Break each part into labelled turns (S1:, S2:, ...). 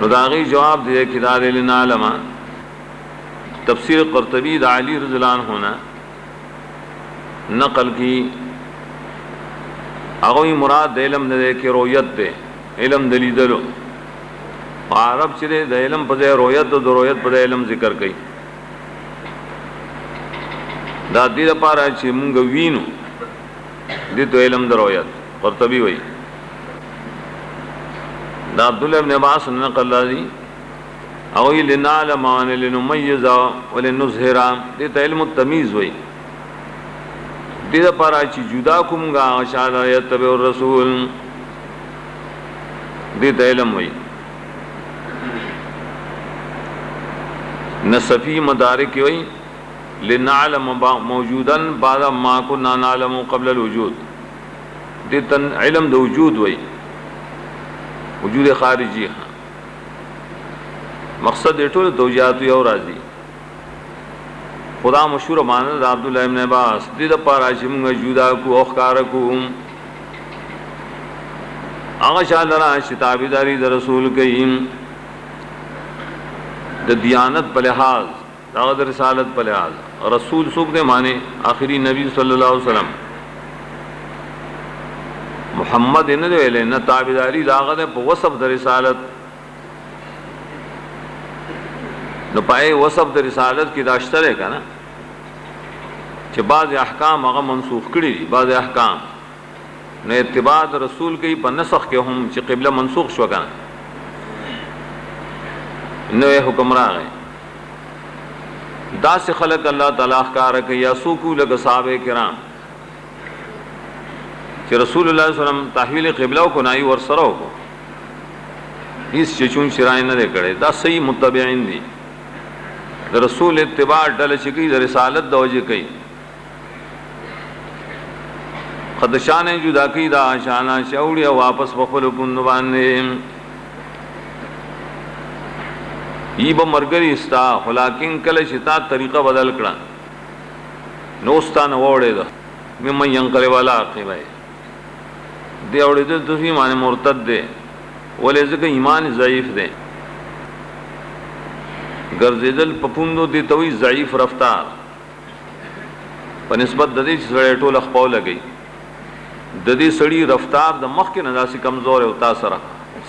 S1: نو داغی جواب دے کہ دار لنعلم تفسیر قرطبی دا علی رضی اللہ عنہ ہونا نقل کی اگوی مراد علم دے کہ رویت دے علم دلیدلو عرب چرے دا علم پدے رویت دا رویت پدے علم ذکر کئی دا دید پارا چی منگا وینو دی تو علم دا رویت قرطبی وئی دا عبداللہ ابن عباس نقل دی اگوی لنعلم وان لنمیز ولنظہر دی تا علم التمیز وئی دید پارا چی جدا کمگا شاہد یتبع الرسول دید علم وئی نصفی مدارک وئی لنعلم موجودا بعد ما كنا نعلم قبل الوجود دید علم دا وجود وئی وجود خارجی ہاں مقصد ایٹو توجیہات یو راضی خدا مشہور ماند عبداللہ ابن عباس دید پارا چمگا جدا کو اخکار کو آغا شاہ لرا شتابی داری در رسول کئیم دا دیانت پلحاظ آغا در رسالت پلحاظ رسول سوک دے مانے آخری نبی صلی اللہ علیہ وسلم محمد ان دے ویلے نہ تابعداری داغا دے پا وصف در رسالت نو پائے وصف در رسالت کی داشترے کا نا چھ بعض احکام آغا منسوخ کری دی بعض احکام نو اتباع رسول کی پا نسخ کے ہم چھ قبلہ منسوخ شو کنا نو اے حکم را گئے دا سے خلق اللہ تعالیٰ اخکار کہ یا سوکو لگ صحابہ کرام کہ رسول اللہ صلی اللہ علیہ وسلم تحویل قبلہ کو نائی ورسرہ کو اس چچون شرائن نہ دے کڑے دا صحیح متبعین دی دا رسول اتباع ڈل چکی دا رسالت دا وجہ کئی خدشان جدا کی دا شانہ شعوڑیا واپس بخل پندبانے یہ با مرگری استا خلاکن کل شتا طریقہ بدل کڑا نوستا نوڑے دا ممن ینقلب علی عقبیہ دے اوڑے دے تو ایمان مرتد دے ولے ذکر ایمان ضعیف دے گرزیدل پپوندو دے توی ضعیف رفتار پنسبت ددی سڑے ٹول اخپاو لگئی ددی سڑی رفتار دا مخ کے ندا سی کمزور ہے اتا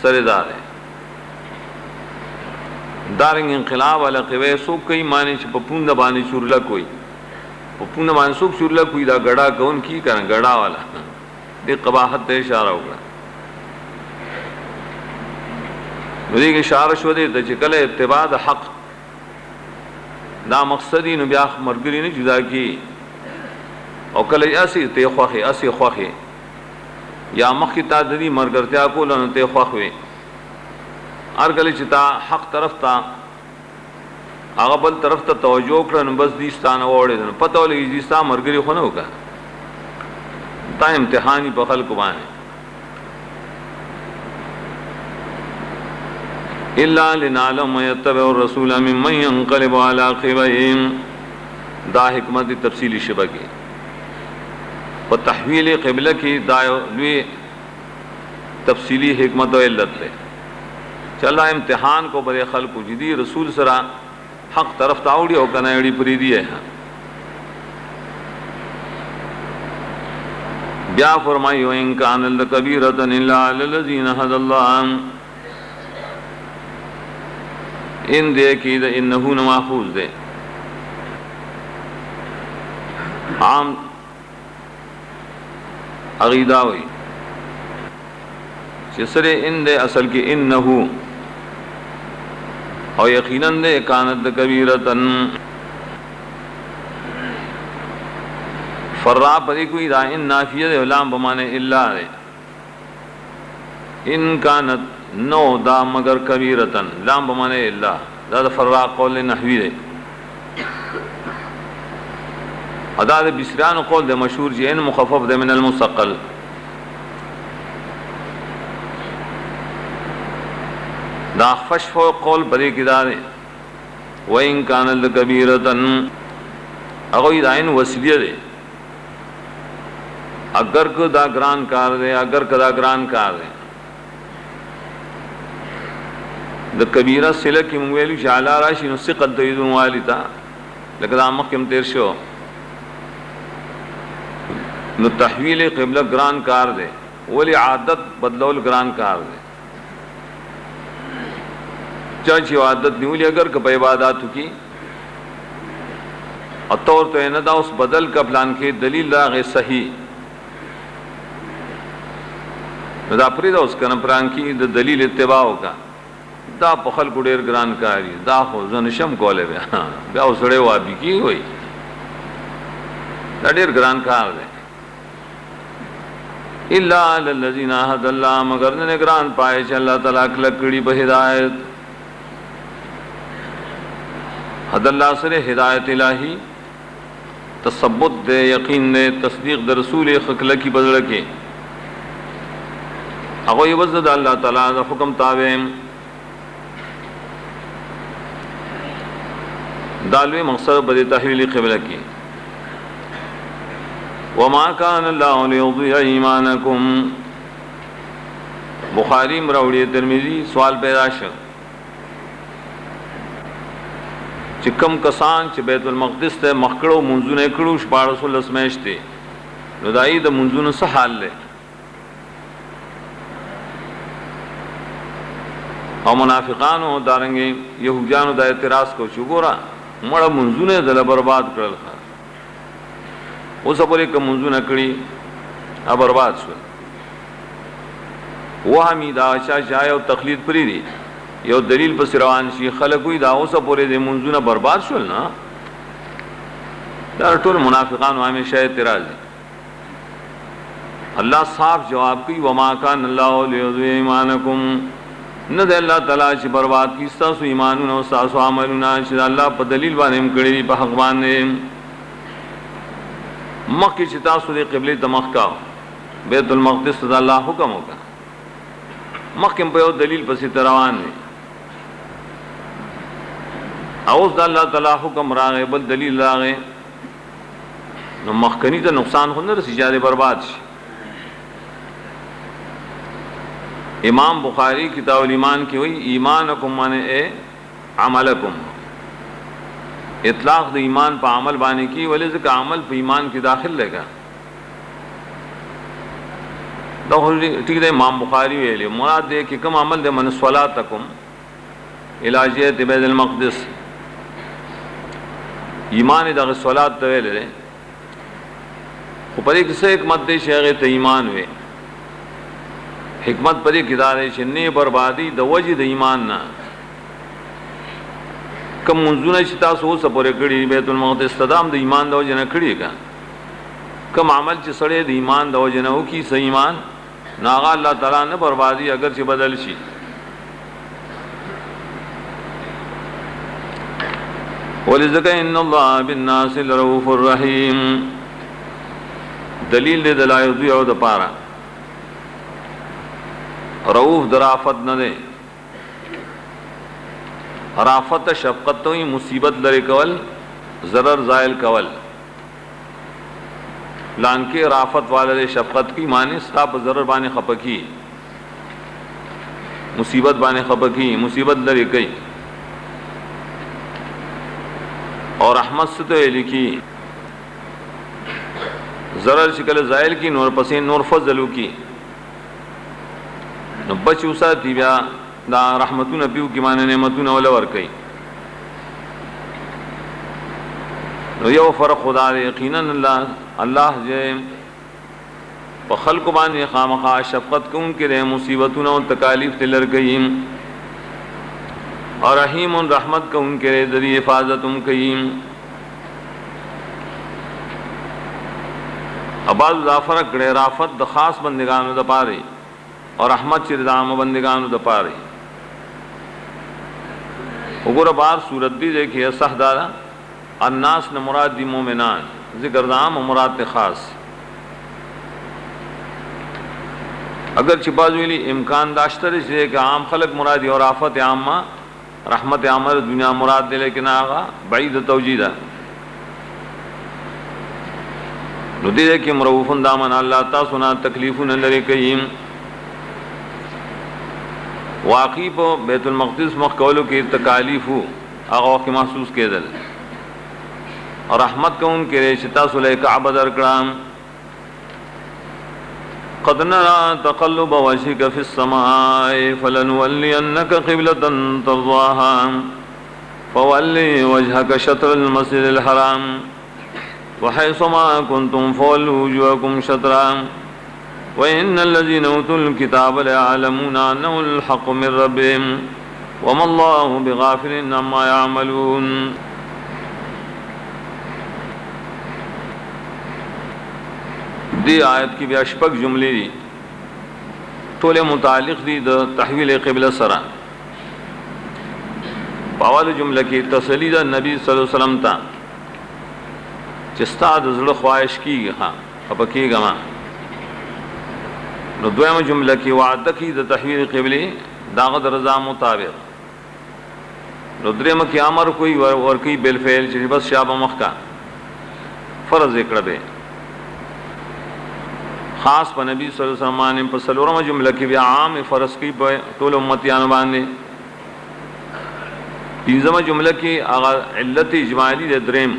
S1: سردار ہے دارنگ انقلاب علی قوی سوک کئی معنی چھ پپوند بانی شورلک ہوئی پپوند بانی سوک شورلک ہوئی دا گڑا کون کی کرن گڑا والا دے قباحت تے اشارہ ہوگا دیکھ اشارہ شو دے تا چکل اتباع دا حق دا مقصدی نو بیاخ مرگری نے جدا کی او کل اسی تے خواخی اسی خواخی یا مخی تا ددی مرگرتیا کو لنو تے خواخوی ارگلی چتا حق طرف تا آغا بل طرف تا توجہ کرن بس دیستان اوڑے دن پتہ لگی دیستا مرگری خونو کا تا امتحانی پا خلق بانے الا لنعلم یتبع الرسول ممن ینقلب علی عقبیہ دا حکمت تفصیلی شبہ کی و تحویل قبلہ کی دا لوی تفصیلی حکمت و علت لے چلا امتحان کو برے خلق جدی رسول سرا حق طرف تاوڑی ہو کنا ایڑی پریدی ہے بیا فرمائی وَإِن كَانَ لَكَبِيرَةً إِلَّا عَلَى الَّذِينَ هَدَى اللَّهُ ان دے کی دا انہو نماخوز دے عام عقیدہ ہوئی چسرے ان دے اصل کی انہو اور یقیناً دے کانت کبیرتن فرا پری کوئی دا ان نافیہ دے علام بمانے اللہ دے ان کانت نو دا مگر کبیرتن لام بمانے اللہ دا دا فرا قول نحوی دے ادا دے بسریان قول دے مشہور جی ان مخفف دے من المستقل دا خفشف قول بری کی دا دے وَإِن كَانَ لَكَبِيرَةً اگوی دا ان وسیلیہ دے اگر کو دا گران کار دے اگر کو دا گران کار دے د کبیره سله کې مونږ ویلو چې اعلی راشي نو ثقت د ایدون والی تا لکه دا مخکې تیر شو. نو تحویل قبله ګران کار دی، ولی عادت بدلول ګران کار دی. چا چې عادت نیولی اگر که په عباداتو کې اطور تو نه دا اوس بدل کا پلان کې دلیل راغی صحیح نو دا پرې دا اوس کنه پلان کې د دلیل اتباع وکا دا په خلکو ډېر ګران کاری دا خو زه نشم کولی بیا اوسړی وابي کی وای دا ډېر ګران کار دی. الا علی الذین هدى الله مگر نه ګران پای چې الله تعالی کله کړي په هدایت. هدى الله سره هدایت الہی تثبت دے یقین دے تصدیق در رسول خکل کی بدل کے اگوی وزد اللہ تعالی دا حکم تابع دالوی مقصد بدے تحویل قبلہ کی. وما کان اللہ لیضیع ایمانکم بخاری مروڑی ترمذی سوال پیدا شد چې کم کسان چې بیت المقدس ته مخکړو منځونه کړو 1400 میاشتې نو دای د منځونو څه حال لې او منافقانو دارنګي يهودانو د اعتراض کو چې ګوره مړه منځونه دل برباد کړل اوس پورې کوم منځونه کړی ا برباد شو وهمي دا شای او تقلید پری دي یو دلیل پس روان شي خلک وي دا اوسه پورې د منځونه برباد شول نه دا ټول منافقانو همیشه اعتراض دي. الله صاحب جواب کوي وما کان الله لیضیع ایمانکم نه د الله تعالی چې برباد کی تاسو ایمانونه او تاسو عملونه چې الله په دلیل باندې کړی په حق باندې مکه چې تاسو د قبله ته مخ کا بیت المقدس ته الله حکم وکړه مکه په یو دلیل پسې روان دي اوس د الله تعالی حکم راغی بل دلیل راغی نو مخکنی ته نقصان خو نه رسي جاره برباد شي. امام بخاری کتاب الایمان کې وایي ایمانکم معنی عملکم اطلاق د ایمان په عمل باندې کی ولې ځکه عمل په ایمان کې داخل لګا دا ټیک دی. امام بخاری ویلي مراد دې کې کوم عمل د من صلاتکم علاجه بیت المقدس ایمان دغه صلات ته ویل لري خو پرې کې څه حکمت دی چې هغه ته ایمان وي حکمت پرې کې دا دی چې نه بربادي د وجه د ایمان نه کوم منځونه چې تاسو اوس پورې کړی بیت المقدس تدام د ایمان د وجه نه کړی کا کوم عمل چې سړی د ایمان د وجه نه وکي صحیح ایمان ناغه الله تعالی نه بربادي اگر چې بدل شي. ولذلك ان الله بالناس لرؤوف الرحیم دلیل دې د لا یضيع د پاره رؤوف درافت نه ده رافت شفقت توي مصیبت لري کول ضرر زائل کول لان کې رافت والے شفقت کی معنی ستا په ضرر باندې خپکی مصیبت باندې خپکی مصیبت لري کوي اور رحمت سے تو لکھی ضرر شکل زائل کی نور پسین نور فضلو کی نو بچو ساتی بیا دا رحمتون پیو کی معنی نعمتون ولور کئی نو یو فرق خدا دے یقینا اللہ جے پا خلق باندې خامخا شفقت کون کے دے مصیبتون و تکالیف تلر گئیم اور رحیم رحمت کا ان کے ذریعے حفاظت کئیم. اباز ظافر کڑے رافت د خاص بندگانو د پاره اور رحمت چې د عام بندگانو د پاره وګوره بار صورت دی چې صحدارا الناس نے مراد دی مومنان ذکر عام مراد خاص اگر چې بازویلی امکان داشته چې کہ عام خلق مرادی اور آفت عامه رحمت عامه دنیا مراد دی لیکن آغا بعید توجیه ده نو دې کې مرؤوفن دامن الله تاسو نه تکلیفونه لري کوي واقعی په بیت المقدس مخ کولو کې تکالیف هغه وخت محسوس کېدل اور رحمت کون کې چې تاسو له کعبه درکړم قد نرى تقلب وجهك في السماء فلنولينك قبلة ترضاها فول وجهك شطر المسجد الحرام وحيث ما كنتم فولوا وجوهكم شطرا وإن الذين أوتوا الكتاب ليعلمون أنه الحق من ربهم وما الله بغافل عما يعملون. دی آیت کی بیا شپږ جملې دي ټول متعلق دي د تحویل قبله سره. په اول جمله کې تسلی د نبی صلی الله علیه وسلم ته چې ستاسو د زړه خواهش کیږي ها په کېږه ما. نو دویمه جمله کې وعده کی د تحویل قبله داغه د رضا مطابق. نو دریمه کې امر کوئی ور کوي بالفعل چې بس شابه مخ کا فرض کړه به خاص په نبی صلی الله علیه وسلم باندې. په څلورمه جمله کې بیا عام فرض کی په ټول امتیانو باندې. پنځمه جمله کې هغه علت اجمالی د دریم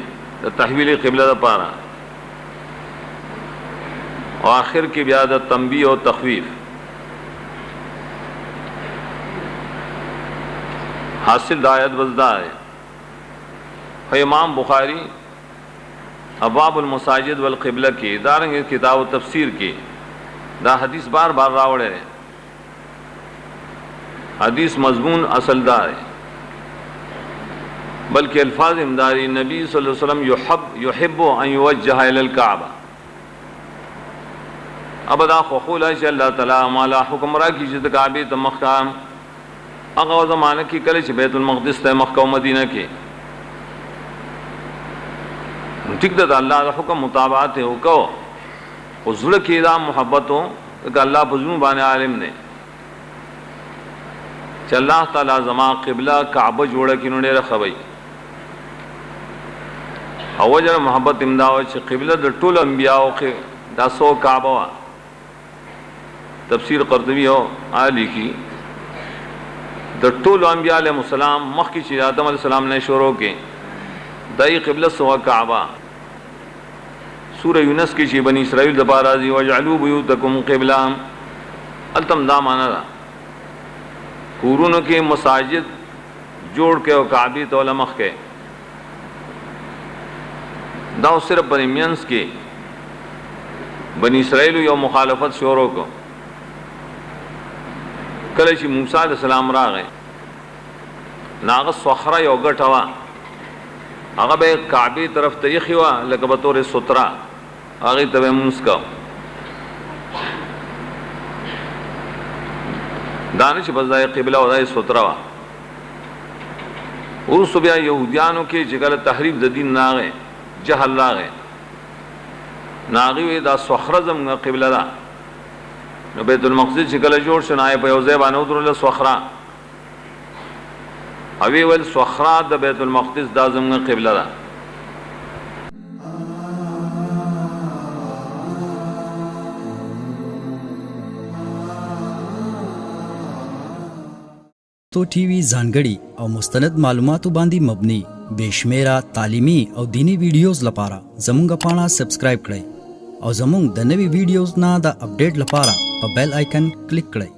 S1: د تحویل قبله لپاره او آخر کې بیا د تنبیه او تخویف. حاصل آیت وزدا ہے. امام بخاری ابواب المساجد والقبلہ کی دارنگ کتاب و تفسیر کی دا حدیث بار بار راوڑے رہے. حدیث مضمون اصل دار ہے بلکہ الفاظ امداری نبی صلی اللہ علیہ وسلم یحب ان یوجہ الی الکعبہ. اب دا خوخول ہے کہ اللہ تعالیٰ مالا حکم را کی جد کعبی تمخکام اغا زمانہ کی کلچ بیت المقدس تمخکا مدینہ کی ٹھیک دا اللہ دا حکم مطابعات ہے وکو حضور کی دا محبت ہو کہ اللہ بزنو بانے عالم نے کہ اللہ تعالیٰ زمان قبلہ کعبہ جوڑا کی نوڑے رکھا بھئی اوجر محبت امداو چھ قبلہ دا طول انبیاء دا سو کعبہ وا. تفسیر قرطبی ہو آلی کی دا طول انبیاء علیہ السلام مخ کی چیز آدم علیہ السلام نے شروع کے دائی قبلہ سوا کعبہ. سورہ یونس کی چی بنی اسرائیل دپا رازی وجعلو بیوتکم قبلہ التم دا مانا دا کورونو کے مساجد جوڑ کے و کعبی تولا مخ کے داو صرف بنی مینس کے بنی اسرائیل یو مخالفت شروع کو کلچی موسیٰ علیہ السلام را گئے ناغت صخرہ یو گٹ ہوا آغا بے کعبی طرف تیخی ہوا لکہ بطور سترہ آغی تبے منسکا دانش بزدائی قبلہ و دائی سترہ ہوا. اس صبح یہودیانوں کے جگل تحریف دین ناغے جہل لاغے ناغی وی دا صخرہ زمگا قبلہ دا بیت المقدس جگل جوڑ شنائے پہ یوزیبان ادر اللہ صخرہ اوی ویل صخرہ دا بیت المقدس دا زمگا قبلہ دا.
S2: تو ټي وي ځانګړي او مستند معلوماتو باندې مبني بشمیره تعلیمي او دینی ویډیوز لپاره زموږ پاڼه سبسکرایب کړئ او زموږ د نوي ویډیوز نه د اپډیټ لپاره په بیل آیکن کلیک کړئ.